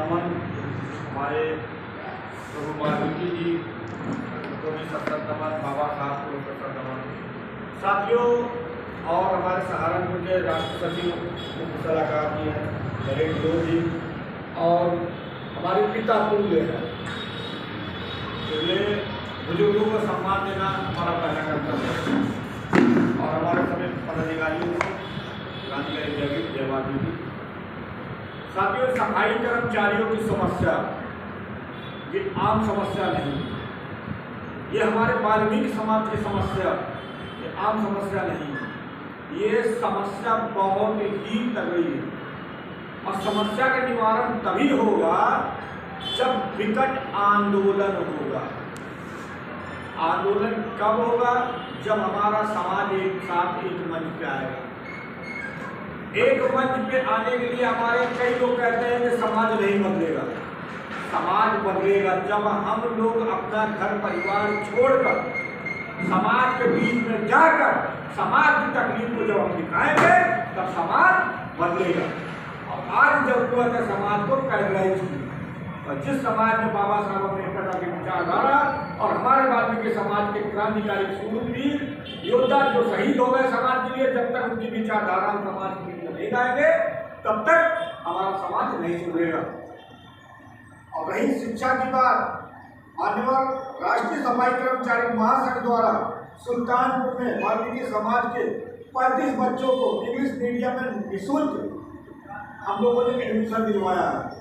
नमन हमारे प्रभु वाल्मीकि जी को भी सत्तर नमन, बाबा साहब को सत्तर नमन। साथियों, और हमारे सहारनपुर के राष्ट्र सचिव मुख्य सलाहकार जी हैं नरेश जी, और हमारे पिता तुल्य हैं, इसलिए बुजुर्गों को सम्मान देना हमारा पहला कर्तव्य है। और हमारे सभी पदाधिकारियों को क्रांतिकारी जय वाल्मीकि। साथियों, सफाई कर्मचारियों की समस्या ये आम समस्या नहीं, ये हमारे वाल्मीकि समाज की समस्या, ये आम समस्या नहीं, ये समस्या बहुत ही तगड़ी है। और समस्या का निवारण तभी होगा जब विकट आंदोलन होगा। आंदोलन कब होगा? जब हमारा समाज एक साथ एक मंच पे आएगा। एक मंच पे आने के लिए हमारे कई लोग कहते हैं कि समाज नहीं बदलेगा। समाज बदलेगा जब हम लोग अपना घर परिवार छोड़कर समाज के बीच में जाकर समाज की तकलीफ को जब हम दिखाएंगे तब समाज बदलेगा। और आज जरूरत है समाज को कैटेगराइज की। और जिस समाज में बाबा साहब अम्बेडकर की विचारधारा और हमारे वाल्मीकि समाज के क्रांतिकारी शूरवीर योद्धा जो शहीद हो गए समाज के लिए, जब तक उनकी विचारधारा हम समाज के लिए नहीं लाएंगे तब तक हमारा समाज नहीं सुधरेगा। और रही शिक्षा की बात, मान्यवर राष्ट्रीय सफाई कर्मचारी महासंघ द्वारा सुल्तानपुर में वाल्मीकि समाज के 35 बच्चों को इंग्लिश मीडियम में निःशुल्क हम लोगों ने एडमिशन दिलवाया है।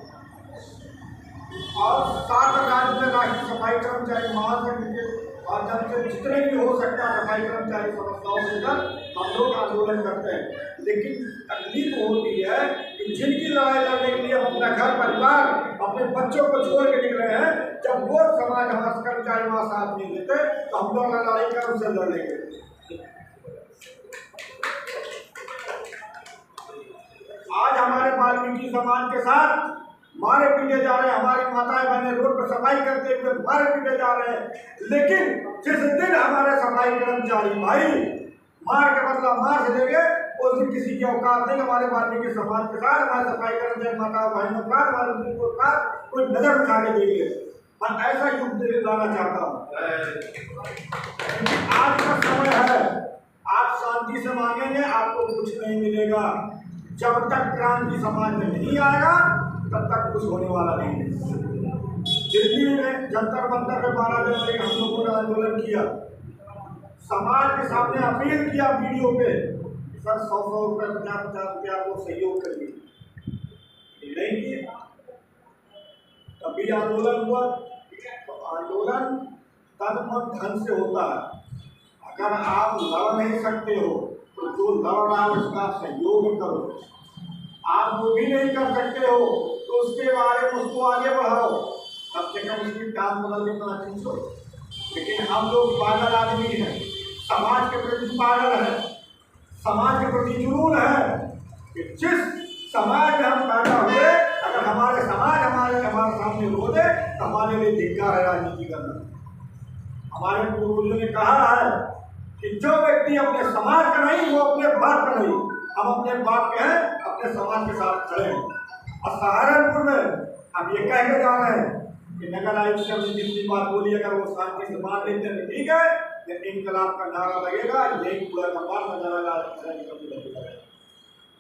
और 7 राज्य में राष्ट्रीय सफाई कर्मचारी महासंघ के माध्यम से जितने भी हो सकता है सफाई कर्मचारी समस्याओं से हम लोग आंदोलन करते हैं। लेकिन तकलीफ होती है कि जिनकी लड़ाई लड़ने के लिए हम अपना घर परिवार अपने बच्चों को छोड़ के निकले हैं, जब वो समाज हमारे कर्मचारी वहाँ साथ नहीं देते तो हम लोग लड़ाई कर उनसे लड़ लेंगे। आज हमारे वाल्मीकि समाज के साथ मारे पीटे जा रहे हैं, हमारी माताएं बहनें रोड पर सफाई करते हुए मारे पीटे जा रहे हैं। लेकिन जिस दिन हमारे सफाई कर्मचारी भाई मार के बदला मार से देंगे उस दिन किसी की औकात नहीं हमारे वाल्मीकि समाज के साथ हमारे सफाई कर्मचारी माता बहनों का हमारे कोई नजर उठा के देंगे। मैं ऐसा युग लाना चाहता हूँ। आज का समय है, आप शांति से मांगेंगे आपको कुछ नहीं मिलेगा। जब तक क्रांति समाज में नहीं आएगा तब तक कुछ होने वाला नहीं है। दिल्ली में जंतर मंतर में 12 जनवरी हम लोगों ने आंदोलन किया, समाज के सामने अपील किया वीडियो पे, सर 100-100 रुपये 50-50 रुपये आपको सहयोग करिए, नहीं किया। तभी आंदोलन हुआ। तो आंदोलन तन मन धन से होता है। अगर आप लड़ नहीं सकते हो तो जो लड़ रहा है उसका सहयोग करो। आप वो भी नहीं कर सकते हो तो उसके बारे में उसको आगे बढ़ाओ, कम से कम उसकी काम बदलने का चीज़ हो। लेकिन हम लोग पागल आदमी हैं, समाज के प्रति पागल है, समाज के प्रति जुनून है कि जिस समाज में हम पैदा हुए अगर हमारे समाज हमारे सामने रो दे तो हमारे लिए धिक्कार है राजनीति करना। हमारे पूर्वजों ने कहा है कि जो व्यक्ति अपने समाज का नहीं वो अपने बाप का नहीं। हम अपने बाप के हैं, अपने समाज के साथ खड़े हैं। और सहारनपुर में हम ये कह के जा रहे हैं कि नगर आयुक्त से हमने जितनी बात बोली अगर वो शांति से मान लेते हैं ठीक है, लेकिन इनकलाब का नारा लगेगा, यही पूरा का मार नजर लगेगा।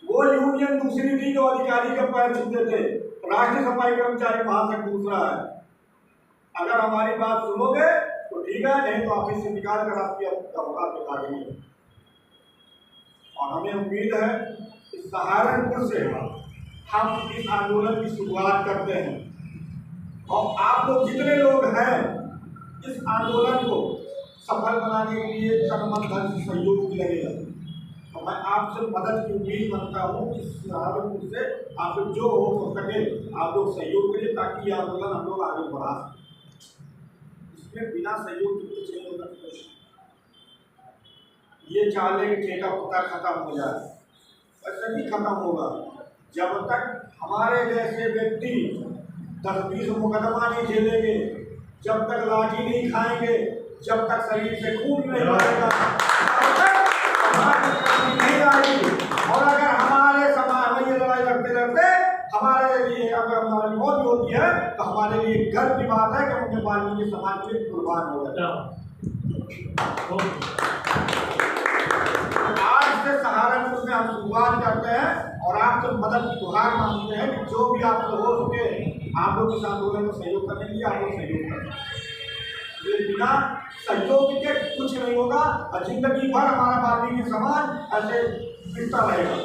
वो यूनियन दूसरी थी जो अधिकारी के पैर छूते थे, राष्ट्रीय सफाई कर्मचारी महासंघ दूसरा है। अगर हमारी बात सुनोगे तो ठीक है, नहीं तो ऑफिस से निकाल कर आपकी औकात दिखा देंगे। और हमें उम्मीद है कि सहारनपुर से हम इस आंदोलन की शुरुआत करते हैं और आप लोग जितने लोग हैं इस आंदोलन को सफल बनाने के लिए तन मन धन से सहयोग भी लगेगा। तो मैं आपसे मदद की उम्मीद करता हूँ कि सहारनपुर से आप लोग जो हो सके आप लोग सहयोग करिए ताकि ये आंदोलन हम लोग आगे बढ़ा सकें। इसमें बिना सहयोग के कुछ नहीं होगा। ये चाहते कि ठेका पता खत्म हो जाए, ऐसा नहीं खत्म होगा जब तक हमारे जैसे व्यक्ति 10-20 मुकदमा नहीं झेलेंगे, जब तक लाठी नहीं खाएंगे, जब तक शरीर से खून नहीं बहेगा तब तक समाज में नहीं आएगी। और अगर हमारे समाज में ये लड़ाई लड़ते लड़ते हमारे हमारे लिए अगर हमारी मौत होती है तो हमारे लिए गर्व की बात है कि उनके वाल्मीकि समाज के लिए कुर्बान हो गए। आज से सहारनपुर में हम शुरुआत करते हैं और आपसे मदद की गुहार मांगते हैं कि जो भी आप हो सके आप लोग इस आंदोलन को सहयोग करने के लिए आप लोग सहयोग करें। ये बिना सहयोग के कुछ नहीं होगा और जिंदगी भर हमारा वाल्मीकि समाज ऐसे बिकता रहेगा।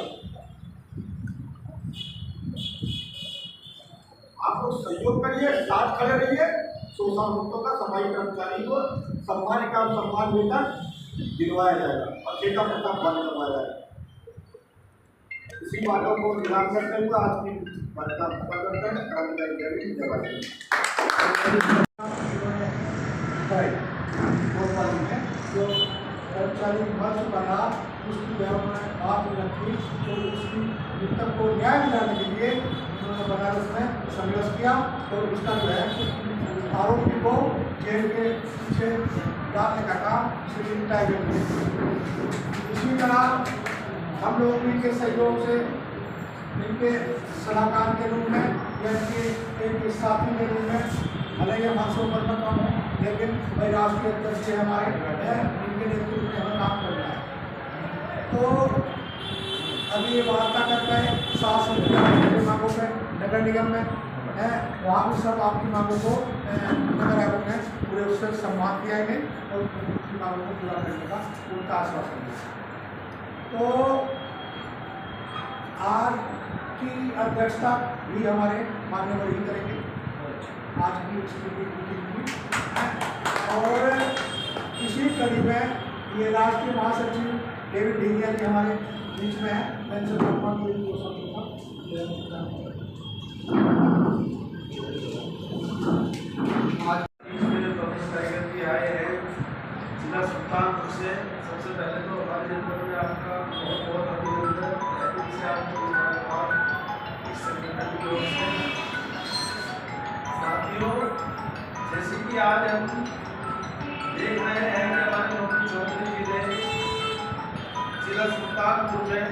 आप लोग सहयोग करिए, साथ खड़े रहिए। शोषण मुक्तों का सफाई कर्मचारी को सम्मान का सम्मान वेतन दिलवाया जाएगा और ठेका पट्टा बंद करवाया जाएगा। इसी बातों को ध्यान करते हुए आज की वार्ता करते हैं। जो कर्मचारी मर चुका था उसकी बात रखी तो उसकी मृतक को न्याय दिलाने के लिए उन्होंने बनारस में संघर्ष किया और उसका जो है आरोपी को जेल के पीछे डालने का काम श्री टाइगर ने। इसी तरह हम लोग इनके सहयोग से इनके सलाहकार के रूप में या इनके एक साथी के रूप में भले ही हमारे से ऊपर का काम है लेकिन भाई राष्ट्रीय अध्यक्ष हमारे इनके नेतृत्व में हमें काम करना है। तो अभी ये वार्ता करते हैं शासन मांगों में नगर निगम में है, वहाँ भी सब आपकी मांगों को नगर आयोग ने पूरे उससे सम्मान किया इन्हें और उनकी मांगों को पूरा करने का उनका आश्वासन दिया। तो आज की अध्यक्षता भी हमारे माननीय वही करेंगे आज की मीटिंग और इसी कड़ी में ये राष्ट्रीय महासचिव डेविड ढींगिया जी हमारे बीच में है। मैं इनसे सम्मान के लिए आज प्रोफेसर टाइगर जी आए हैं जिला सुल्तानपुर से। सबसे पहले तो हमारे जनपद में आपका बहुत बहुत अभिनंदन से आपको इस संगठन की ओर से। साथियों, जैसे कि आज हम देख रहे हैं कि हमारे मुख्य चौधरी जिले जिला सुल्तानपुर में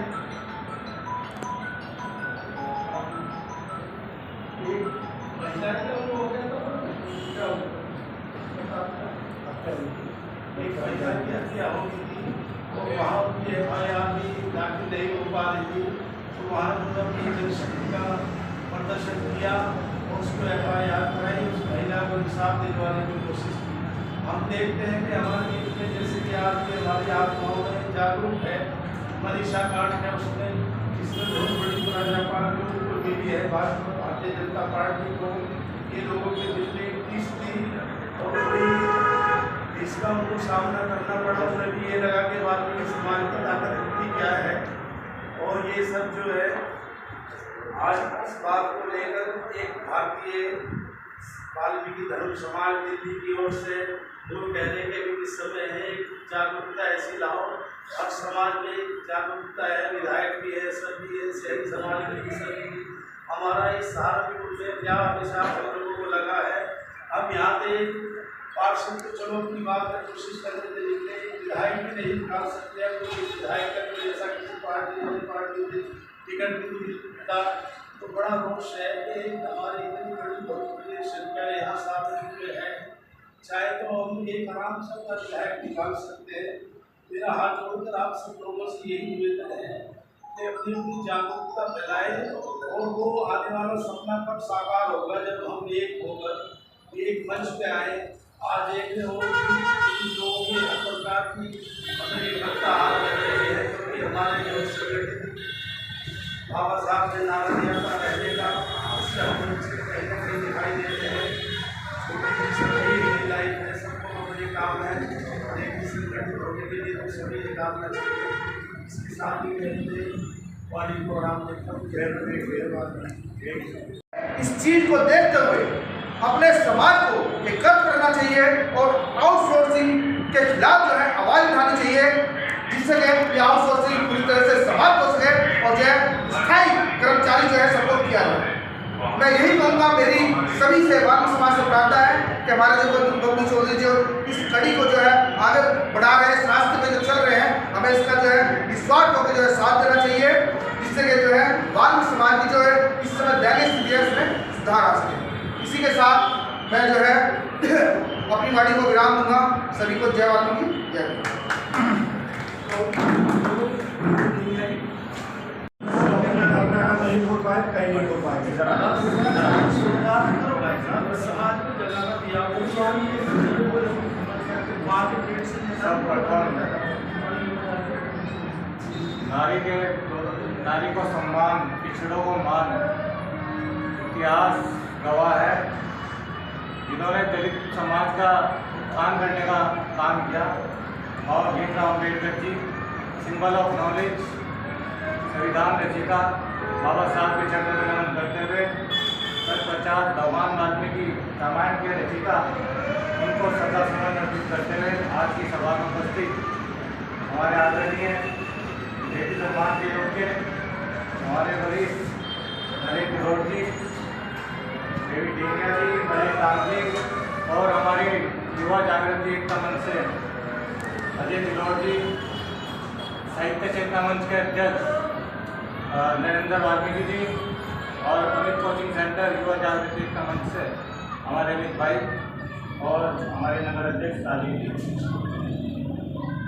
एक महिला की हत्या हो गई थी और वहाँ उनकी FIR भी दाखिल नहीं हो पा रही थी। तो वहाँ उन्होंने जनशक्ति का प्रदर्शन किया और उसको FIR कराई, उस महिला को इंसाफ दिलवाने की कोशिश की। हम देखते हैं कि हमारे देश में जैसे कि आज की हमारी आत्माओं में जागरूक है मनीषा कांड है, उसमें इसमें बहुत बड़ी भाजपा को मिली है। भारतीय जनता पार्टी को ये लोगों के दिल में टीस थी और इसका उनको सामना करना पड़ा। उन्हें भी ये लगा कि वाल्मीकि समाज की ताकत इतनी क्या है। और ये सब जो है आज इस बात को लेकर एक भारतीय वाल्मीकि धर्म समाज दिल्ली की ओर से लोग कहने के भी इस समय है जागरूकता ऐसी लाओ। हर समाज में जागरूकता है, विधायक भी है, सभी है, शहरी समाज में भी सभी। हमारा इस सहारनपुर में क्या हमेशा हम लोगों को लगा है। अब यहाँ पे पार्षद तो चलो अपनी बात में कोशिश करने से निकले, विधायक भी नहीं निकाल सकते। कोई विधायक का कोई ऐसा किसी पार्टी में टिकट भी नहीं मिलता तो बड़ा रोष है कि हमारी इतनी बड़ी बहुत बड़ी संख्या यहाँ सामने है। चाहे तो हम एक आराम से अपना विधायक निकाल सकते हैं। मेरा हाथ जोड़कर आप सब लोगों से यही निवेदन है कि अपनी अपनी जागरूकता फैलाए और वो आने वाला सपना कब साकार होगा जब हम एक होकर एक मंच पे आए। आज एक लोगों के हर प्रकार की हमें एकता हाथ लग रही है क्योंकि हमारे जो संगठन बाबा साहब ने नारा दिया था रहने का, उससे हम कहीं ना कहीं दिखाई देते हैं। सभी लाइफ में सबको बड़े काम है एक संगठित होने के लिए तो सभी काम करना चाहिए। इसके साथ ही कहते वाली प्रोग्राम इस चीज को देखते हुए अपने समाज को एकत्र करना चाहिए और आउटसोर्सिंग के खिलाफ जो है आवाज उठानी चाहिए जिससे कि आउटसोर्सिंग पूरी तरह से समाप्त हो सके और जो है स्थायी कर्मचारी जो है सपोर्ट किया जाए। मैं यही कहूँगा, मेरी सभी से वाल्मीकि समाज से प्रार्थना है कि हमारे जो बबलू चौधरी जो इस कड़ी को जो है आगे बढ़ा रहे हैं, इस रास्ते में जो चल रहे हैं, हमें इसका जो है निस्वार्थ होकर जो है साथ देना चाहिए। जिससे कि जो है वाल्मीकि समाज की जो है इस समय दयनीय स्थिति है उसमें सुधार आ सके। इसी के साथ मैं जो है अपनी वाणी को विराम दूंगा। सभी को जय वाल्मीकि, जय भीम। नहीं हो पाए, कहीं नहीं हो पाएंगे। समाज को जगह दिया नारी को सम्मान, पिछड़ों को मान, इतिहास गवाह है। जिन्होंने दलित समाज का उत्थान करने का काम किया और Bhimrao Ambedkar ji symbol of knowledge, संविधान रचिता बाबा साहब के चरणों में नमन करते हुए तत्पश्चात भगवान वाल्मीकि रामायण के रचिता उनको श्रद्धा सुमन अर्पित करते हुए आज की सभा में उपस्थित हमारे आदरणीय देवी सम्मान के योग्य हमारे वरिष्ठ नरेश गौड़ जी, देवी डेंगिया जी, नरेश राम जी और हमारे युवा जागृति एकता मंच से अजय तिलोर जी, साहित्य चेतना मंच के अध्यक्ष नरेंद्र वाल्मीकि जी और अमित कोचिंग सेंटर युवा जागृति एकता मंच से हमारे अमित भाई और हमारे नगर अध्यक्ष राजीव जी।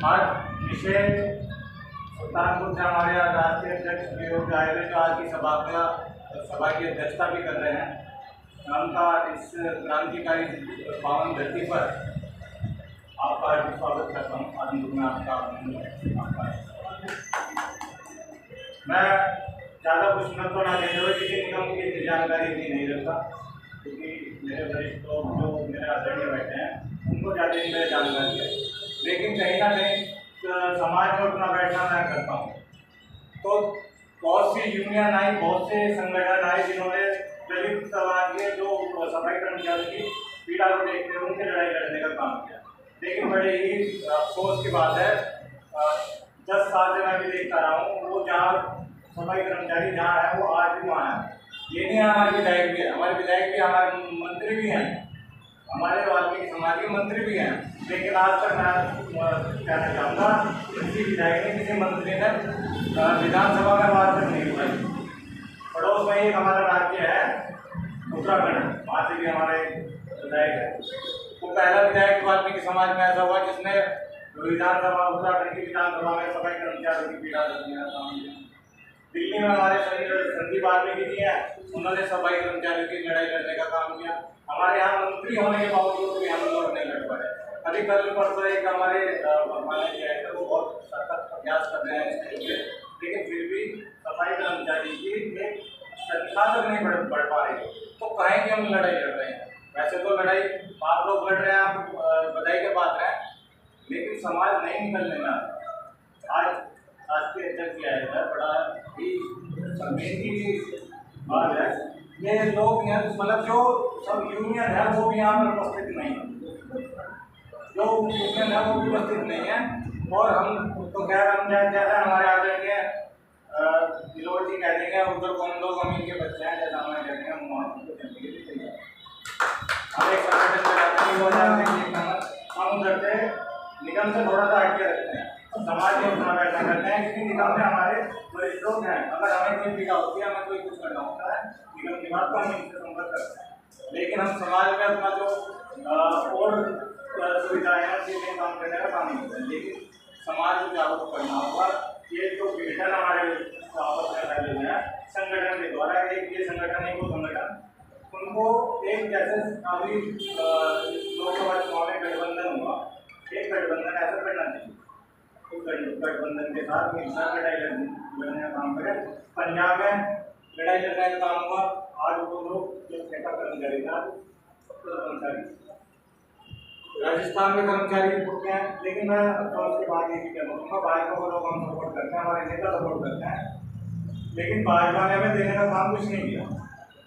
आज विशेष सुल्तानपुर से हमारे राष्ट्रीय अध्यक्ष वियोग आए हुए जो आज की सभा की अध्यक्षता भी कर रहे हैं। उनका इस क्रांतिकारी पावन धरती पर आपका हार्दिक स्वागत करता हूँ। आनंद में आपका मैं ज़्यादा कुछ न ना देते हुए किसी निगम की जानकारी भी नहीं रखता, क्योंकि मेरे वरिष्ठ लोग जो मेरे आदरणीय बैठे हैं उनको ज़्यादा मेरी जानकारी है। लेकिन कहीं ना कहीं समाज में उठना बैठना मैं करता हूँ। तो बहुत सी यूनियन आई, बहुत से संगठन आए जिन्होंने दलित समाज के जो सफाई कर्मचारियों की पीड़ा को देखते हुए उनकी लड़ाई लड़ने का काम किया। लेकिन बड़े ही अफसोस की बात है, 10 साल से मैं भी देखता रहा हूँ, वो जहाँ सफाई कर्मचारी जहाँ है वो आज भी वहाँ है। ये नहीं है हमारे विधायक भी है, हमारे विधायक भी, हमारे मंत्री भी हैं, हमारे वाल्मीकि समाज के मंत्री भी हैं। लेकिन आज तक मैं कहना चाहूँगा किसी विधायक ने, किसी मंत्री ने विधानसभा में बात तक नहीं उठाई। पड़ोस में एक हमारा राज्य है उत्तराखंड, वहाँ से भी हमारे विधायक है। वो पहला विधायक वाल्मीकि समाज में ऐसा हुआ जिसने विधानसभा, उत्तराखंड की विधानसभा में सफाई कर्मचारियों की पीड़ा करने का काम किया। दिल्ली में हमारे संदीप वाल्मीकि जी हैं, उन्होंने सफाई कर्मचारियों की लड़ाई लड़ने का काम किया। हमारे यहाँ मंत्री होने के बावजूद भी हम लोग नहीं लड़ पाए। अभी कल परसों एक हमारे है वो बहुत सख्त प्रयास कर रहे हैं इसके लिए, लेकिन फिर भी सफाई कर्मचारी की एक संख्या तक नहीं बढ़ पा रही। तो कहें कि हम लड़ाई लड़ रहे हैं, वैसे तो लड़ाई आप लोग लड़ रहे हैं, आप बधाई के पात्र हैं, लेकिन समाज नहीं निकलने में आज राष्ट्रीय अध्यक्ष किया है। बड़ा ही संवेदनशील की बात है। ये लोग यहाँ मतलब जो सब यूनियन है वो भी यहाँ पर उपस्थित नहीं है, जो यूनियन है वो भी उपस्थित नहीं है। और हम तो खैर हम जैसा हमारे आदरणीय तिलोर जी कह देंगे, उधर कौन लोग अमीर के बच्चे हैं, जैसा हमें कहते हैं हम एक संगठन चलाते हैं, हम उधर से निगम से थोड़ा सा हटके रखते हैं, समाज में उतना बैठा करते हैं। क्योंकि निगम में हमारे वरिष्ठ लोग हैं, अगर हमें कोई पीड़ा होती है, हमें कोई कुछ करना होता है, निगम की बात को हम इनसे संपर्क करते हैं। लेकिन हम समाज में अपना जो और सुविधाएं हैं उनके काम करने का काम नहीं करते हैं। लेकिन समाज को जागरूक करना होगा। ये जो विघटन हमारे आपस में फैले हुए हैं संगठन के द्वारा, एक ये संगठन एक वो संगठन, उनको एक जैसे अभी लोकसभा चुनाव में गठबंधन हुआ, एक गठबंधन ऐसा करना चाहिए, तो गठबंधन के साथ मिलकर लड़ाई लड़ने का काम करें। पंजाब में लड़ाई लड़ने का काम हुआ, आज वो लोग जो ठेका कर्मचारी था कर्मचारी, राजस्थान में कर्मचारी उठते हैं। लेकिन मैं उसके बाद ये भी कहना चाहूँगा, भाजपा को लोग हम सपोर्ट करते हैं, हमारे नेता सपोर्ट करते हैं, लेकिन भाजपा ने हमें देने का काम कुछ नहीं किया।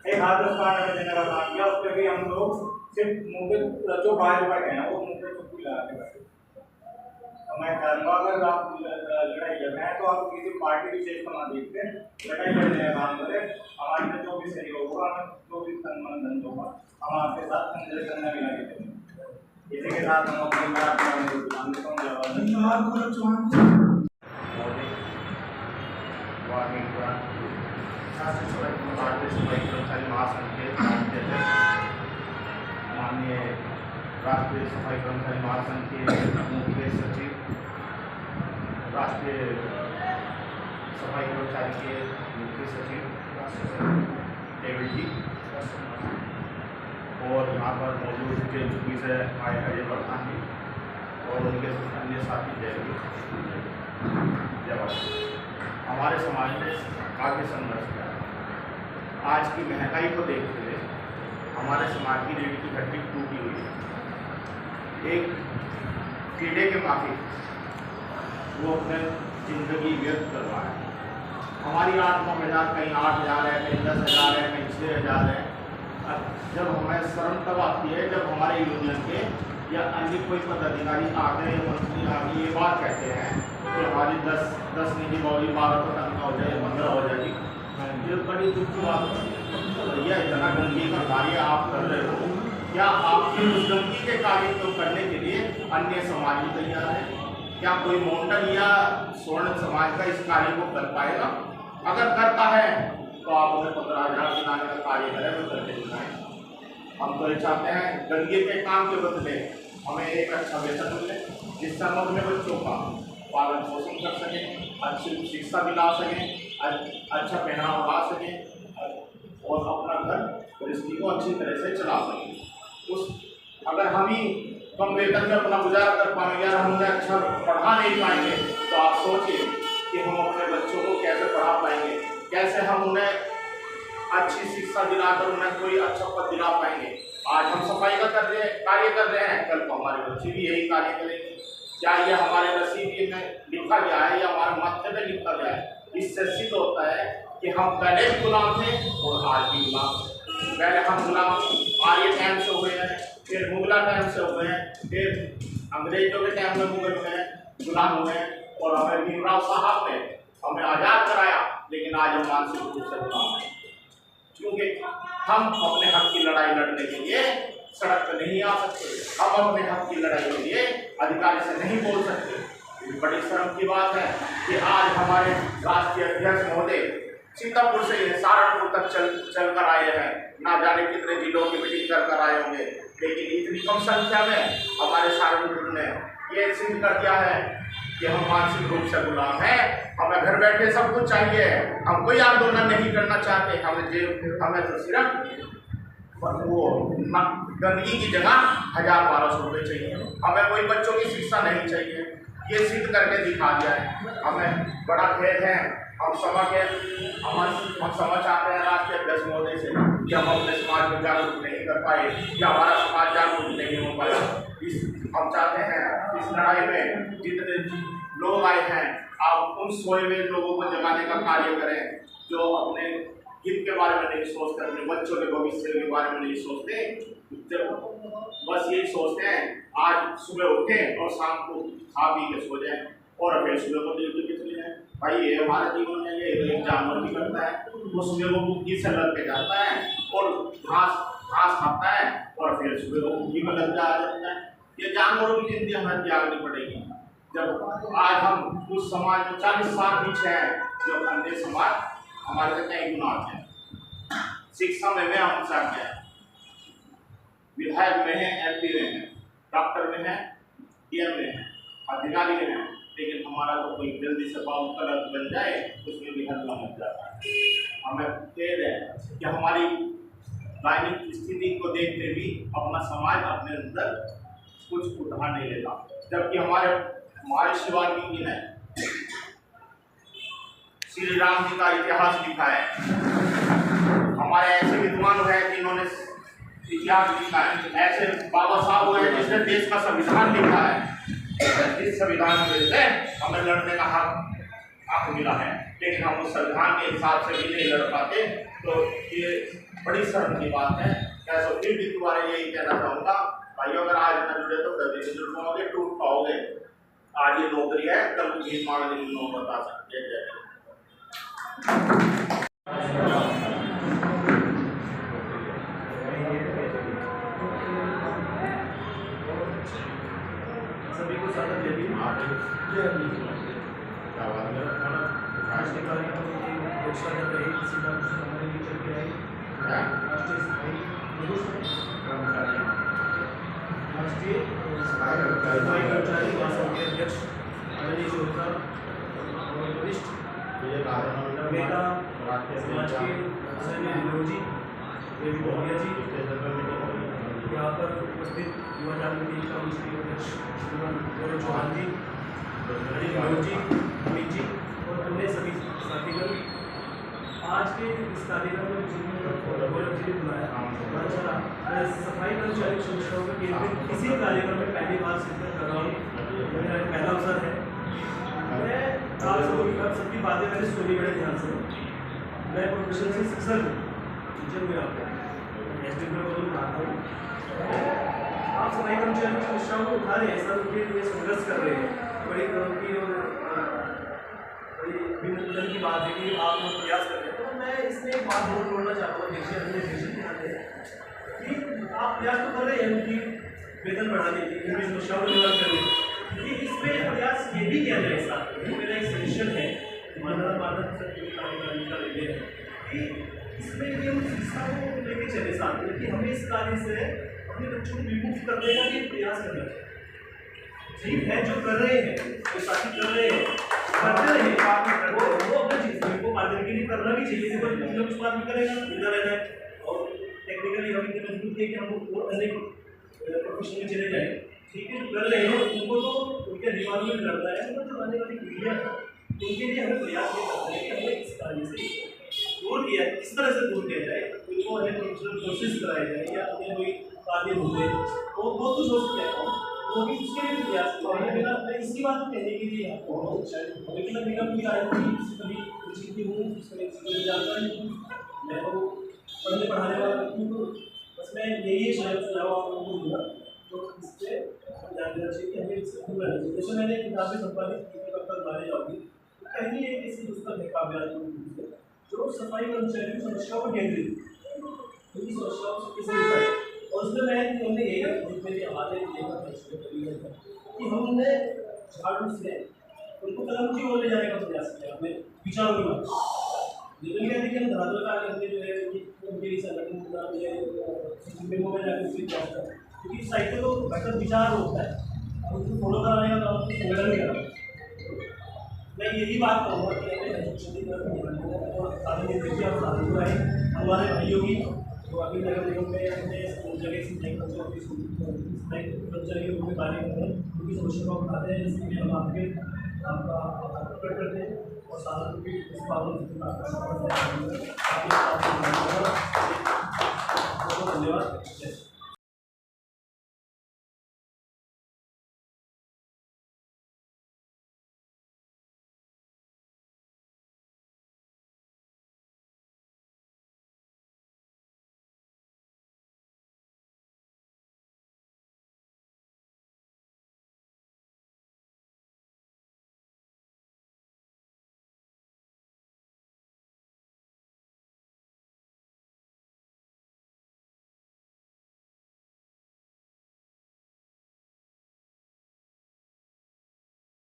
एक हाथरस कांड में देने का काम किया, उस पर भी हम लोग सिर्फ मुँह पे जो भाजपा के हैं वो मुँह पे चुप्पी लगा के बैठे। तो मैं कहूँगा अगर आप लड़ाई लड़ रहे हैं तो आप किसी पार्टी विशेष को ना देखते, लड़ाई लड़ने का काम करें। हमारे जो भी सहयोग होगा, हमें जो भी संबंधन होगा, हम आपके साथ संघर्ष करने भी लगे थे। इसी के साथ हम अपनी बात धन्यवाद। भारतीय सफाई कर्मचारी महासंघ के राष्ट्रीय अध्यक्ष, माननीय राष्ट्रीय सफाई कर्मचारी महासंघ के मुख्य सचिव, राष्ट्रीय सफाई कर्मचारी के मुख्य सचिव डेविड जी, और यहाँ पर मौजूद के यूपी से आए अजय प्रधान जी और उनके अन्य साथी जवाब। हमारे समाज ने काफ़ी संघर्ष किया। आज की महंगाई को देखते हुए हमारे समाज की रीढ़ की हड्डी टूटी हुई है। एक कीड़े के माफी वो अपने जिंदगी व्यक्त कर रहा है। हमारी 8-9 हज़ार, कहीं 8,000 है, कहीं 10,000 है, कहीं 6,000 है। जब हमें शर्म तब आती है जब हमारे यूनियन के या अन्य कोई पदाधिकारी आगे मंत्री आगे ये बात कहते हैं कि हमारी 10 निजी बॉडी 12 तो तनख्वाह हो जाए, 15 हो जाएगी। ये बड़ी दुख की बात है। भैया इतना गंदगी का कार्य आप कर रहे हो, क्या आपके उस गंदगी के कार्य को करने के लिए अन्य समाज भी तैयार है? क्या कोई मोंडल या स्वर्ण समाज का इस कार्य को कर पाएगा? अगर करता है तो आप उन्हें 15,000 दिलाने का कार्य करें, वो करके दिखाएं। हम तो ये चाहते हैं गंदगी के काम के बदले हमें एक अच्छा वेतन मिले, जिससे हम अपने बच्चों का पालन पोषण कर सकें, अच्छी शिक्षा दिला सकें, अच्छा पहनावा ला सकें और अपना घर गृहस्थी को अच्छी तरह से चला सकें। अगर हम ही कम वेतन में अपना गुजारा कर पाएंगे या हम उन्हें अच्छा पढ़ा नहीं पाएंगे तो आप सोचिए कि हम अपने बच्चों को कैसे पढ़ा पाएंगे, कैसे हम उन्हें अच्छी शिक्षा दिलाकर उन्हें कोई अच्छा पद दिला पाएंगे। आज हम सफाई का कार्य कर रहे हैं, कल को हमारे बच्चे भी यही कार्य करेंगे। क्या ये हमारे नसीब में लिखा गया है या हमारे माथे में लिखा गया है? इससे सिद्ध होता है कि हम पहले भी गुलाम थे और आज भी गुलाम हैं। पहले हम गुलाम आर्य टाइम से हुए हैं, फिर मुगला टाइम से हुए हैं, फिर अंग्रेजों के टाइम में मुगल हुए हैं, गुलाम हुए हैं और हमें भीमराव साहब ने हमें आज़ाद कराया, लेकिन आज हम मानसिक रूप से गुलाम हैं। क्योंकि हम अपने हक की लड़ाई लड़ने के लिए सड़क पर नहीं आ सकते, हम अपने हक की लड़ाई के लिए अधिकारी से नहीं बोल सकते। बड़ी शर्म की बात है कि आज हमारे राष्ट्रीय अध्यक्ष महोदय सीतापुर से सहारनपुर तक चल कर आए हैं, ना जाने कितने जिलों की मीटिंग कर आए होंगे, लेकिन इतनी कम संख्या में हमारे सहारनपुर ने ये सिद्ध कर दिया है कि हम मानसिक रूप से गुलाम हैं। हमें घर बैठे सब कुछ चाहिए, हम कोई आंदोलन नहीं करना चाहते। हमें तो सिर्फ वो गंदगी की जगह 1,000-1,200 रुपये चाहिए। हमें कोई बच्चों की शिक्षा नहीं चाहिए। ये सिद्ध करके दिखा दिया है। हमें बड़ा खेद है, हम समझ चाहते हैं राष्ट्रीय अध्यक्ष महोदय से कि हम अपने समाज को जागरूक नहीं कर पाए या हमारा समाज जागरूक नहीं हो पाया। हम चाहते हैं इस लड़ाई में जितने लोग आए हैं आप उन सोए हुए लोगों को जगाने का कार्य करें जो अपने हित के बारे में नहीं सोचते, अपने बच्चों के भविष्य के बारे में नहीं सोचते, बस यही सोचते हैं आज सुबह उठें और शाम को खा पी के सो जाएं और फिर सुबह को ड्यूटी पे चले जाएं। भाई ये हमारा जीवन है, ये एक जानवर भी करता है, वो सुबह को भूखी से लड़ के जाता है और घास खाता है और फिर सुबह को भूखी में लग जाता है। ये जानवरों की जिंदगी हमें त्यागनी पड़ेगी। जब आज हम उस समाज में 40 साल पीछे हैं जो अन्य समाज हमारे से कई गुना आते हैं। शिक्षा में मैं हमसा क्या है, विधायक में है, MP में है, डॉक्टर में है, DM में है, अधिकारी में है, लेकिन हमारा तो कोई जल्दी से बाबू कलर बन जाए उसमें भी हल्ला मच जाता है। हमें खेद है कि हमारी दैनिक स्थिति को देखते भी अपना समाज अपने अंदर कुछ उठा नहीं लेता, जबकि हमारे शिवाजी जी ने श्री राम जी का इतिहास लिखा है। हमारे ऐसे विद्वान हैं जिन्होंने इतिहास लिखा है, ऐसे बाबा साहब हुए हैं जिसने देश का संविधान लिखा है। इस संविधान से हमें लड़ने का हक मिला है, लेकिन हम उस संविधान के हिसाब से भी नहीं लड़ पाते, तो ये बड़ी शर्म की बात है। मैं तो फिर भी तुम्हारे यही कहना चाहूँगा भाइयों, अगर आज न जुड़े तो कभी नहीं जुड़ पाओगे, टूट पाओगे। आज ये नौकरी है, कल भी मांगने की नौबत आ सकती है। सभी को सदन दे दी। अध्यक्षता कर रही किसी का कुछ हमारे लिए चल के आई राष्ट्रीय सफाई कर्मचारी महासंघ के अध्यक्ष आदरणीय चौथा और वरिष्ठ नेता समाज के आदरणीय विनोद जी, देवी भोगिया जी, यहाँ पर उपस्थित युवा जागृति काउंसिल के अध्यक्ष श्रीमान गौरव चौहान जी, विनोद जी, अमित जी और अन्य सभी साथीगण, आज के इस कार्यक्रम में गौरव जी ने बुलाया। मैं सफाई कर्मचारी समस्याओं पर केंद्रित इसी कार्यक्रम में पहली बार शिरकत कर रहा हूँ, मेरा पहला अवसर है। मैं आप सबकी बातें मैंने सुनी बड़े ध्यान से। मैं प्रोफेशन से शिक्षक हूँ, टीचर हुए आपको एसडी में आता हूँ। आप सफाई कर्मचारी की समस्याओं को उठा रहे हैं, सब उनके लिए संघर्ष कर रहे हैं। बड़ी क्रांति और बड़ी अभिनंदन की बात है कि आप लोग प्रयास कर रहे हैं। तो मैं इसमें एक बात जरूर बोलना चाहता हूँ, देखिए अपने देश ध्यान दें कि आप प्रयास तो कर रहे हैं उनकी वेतन बढ़ाने की, उनकी समस्याओं को निवारण करने की, लेकिन इसमें प्रयास ये भी किया जाए साथ में। मेरा एक सजेशन है मानव कार्यकारिणी का लेते हैं कि इसमें ये हम शिक्षा को लेके चले साथ में कि हमें इस कार्य से अपने बच्चों को विमुक्त करने का भी प्रयास करना चाहिए। ठीक है, जो कर रहे हैं, जो साथी कर रहे हैं, करते रहे, वो अपने चीज़ को मार्केट के लिए करना भी चाहिए। देखो कुछ लोग इस बात में करेगा इधर रहना है और टेक्निकली हम इतने मजबूत है कि हम और अनेक प्रोफेशन में चले जाए। ठीक है, जो कर रहे हैं उनको तो उनके दिमाग में लड़ता है, मतलब जो आने वाली पीढ़ियाँ हैं उनके लिए हमें प्रयास ये करना है कि हमें इस कार्य से दूर किया है, किस तरह से दूर किया जाए, उनको अनेक प्रोफेशनल कोर्सेज कराए जाए या अन्य कोई कार्य होते वो बहुत कुछ हो सकता है, वो भी उसके लिए प्रयास करें। मेरा मैं इसी बात को कहने के लिए आपको लेकिन निगम की राजनीति कभी सीखती हूँ, उसमें जानकारी हूँ, मैं तो पढ़ने पढ़ाने वाला व्यक्ति हूँ। बस मैं यही शायद सुझाव आप लोगों को दूँगा तो इस पर ध्यान देना चाहिए कि हमें इससे दूर रहना चाहिए। जैसे मैंने किताबें संपादित की कब तक माने जाऊँगी, पहली एक ऐसी पुस्तक है काव्यात्मक जो सफाई कर्मचारी की समस्याओं पर केंद्रित उनकी समस्याओं से किसी भी और उसमें हमने यही जितने भी आवाज़ें कि हमने झाड़ू से उनको कलम की ओर ले जाने का प्रयास किया, अपने विचारों की बात लेकिन कहते कि हम धरातल का हमने जो है उनके लिए संगठन में जाकर उसकी प्रयास करें, क्योंकि साहित्य तो बेहतर विचार होता है और उसको फॉलो कराने का काम संगठन भी करा। मैं यही बात कहूँगा कि हमारे भाइयों की तो अभी नगर निगम में अपने जगह से कर्मचारी के रूप में कार्य करते हैं, उनकी समस्या को उठाते हैं, इसलिए हम आपका प्रकट करते हैं और साथ ही इस बात